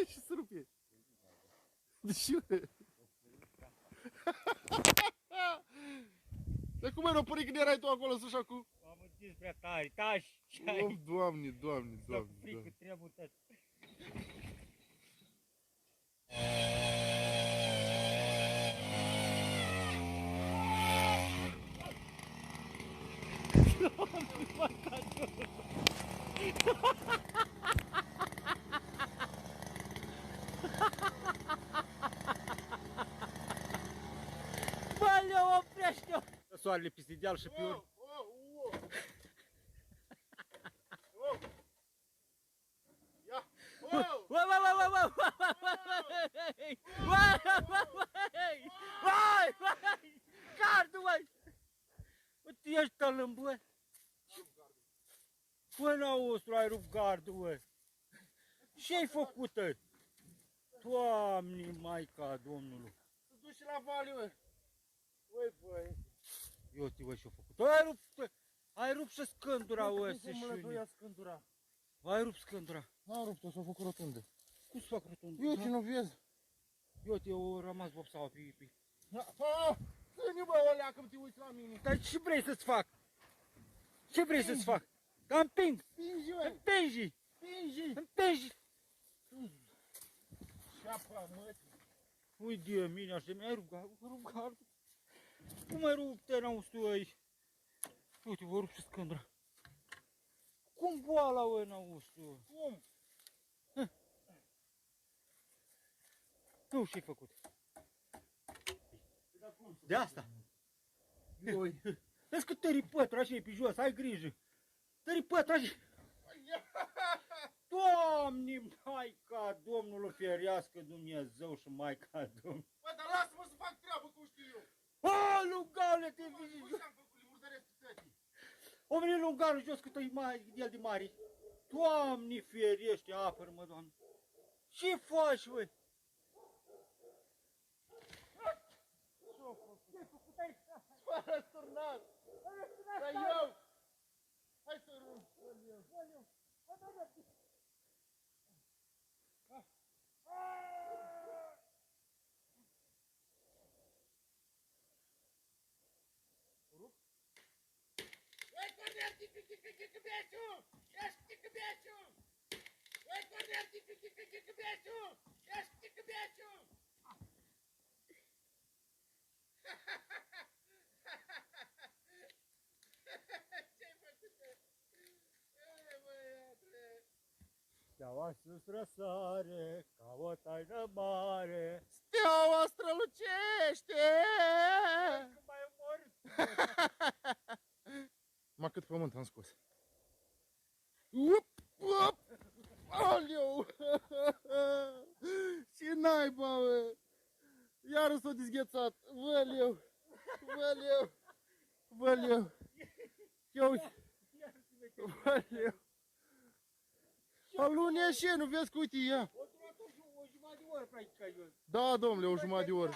și se rupe. Deci, dar cum ai răpărit când erai tu acolo sus acum? M-am întins prea tare, tași! Oh, Doamne, Doamne, Doamne. Frică, trebuie tot. Bă, oprește-o! Soarele peste deal și pe urmă. Gardul, măi! Uite, ești tălâm, bă! Până ostru ai rupt gardul, bă! Ce-ai făcut, ă? Doamne, Maica Domnului! Să duci la vale, bă! Băi, băi! Eu te văd ce-o făcut. Ai rupt și scândura, bă, să șune. Scândura. Ai rupt scândura. N-am rupt-o, s-a făcut rotundă. Cum să fac rotundă? Eu ce nu vezi? Eu te-o rămas vopsaua pe ipi. Ține, bă, olea, că te uiți la mine. Dar ce vrei să-ți fac? Ce vrei să-ți fac? Dar împing! Pingi, bă! Împingi! Pingi! Împingi! Șapa, mătii. Uite de mine, așa, mi-ai rupt gardul. Cum ai rupt tănăuți tu aici? Uite, vă rup și scândura. Cum boala, bă, n-auzi tu? Cum? Nu, ce-ai făcut? De asta? Oi. Vezi că tări pătra așa pe jos, ai grijă. Tări pătra așa. Doamne, Maica Domnului, ferească Dumnezeu și Maica Domnului. Bă, dar lasă-mă să fac treabă, cum știu eu. A, lungaule, te Bă, vezi. ce-am făcut, le murdăresc tătii. O venit lungarul jos cât e el de mare. Doamne, ferește, apără-mă, Doamne. Ce faci, băi? Ce-o făcut aici? S-a răsturnat. Dar eu. Hai să rup. Oi, Cornel, tică-bieciu! Ești tică-bieciu! Oi, Cornel, tică-bieciu! Ești tică-bieciu! Ce-ai făcut, bă? Ei, băiatule! Steaua sus răsare, ca o taină mare. Steaua strălucește! Cum mai mor? Ma cât pământ am scos. Up, up! Aleu! Ce naiba, bă! Iară s-a dezghețat! Văleu! Văleu! Văleu! Eu... Văleu! Alunește, nu vezi că uite ea! O jumătate de oră, practic, ai jos. Da, domnule, o jumătate de oră.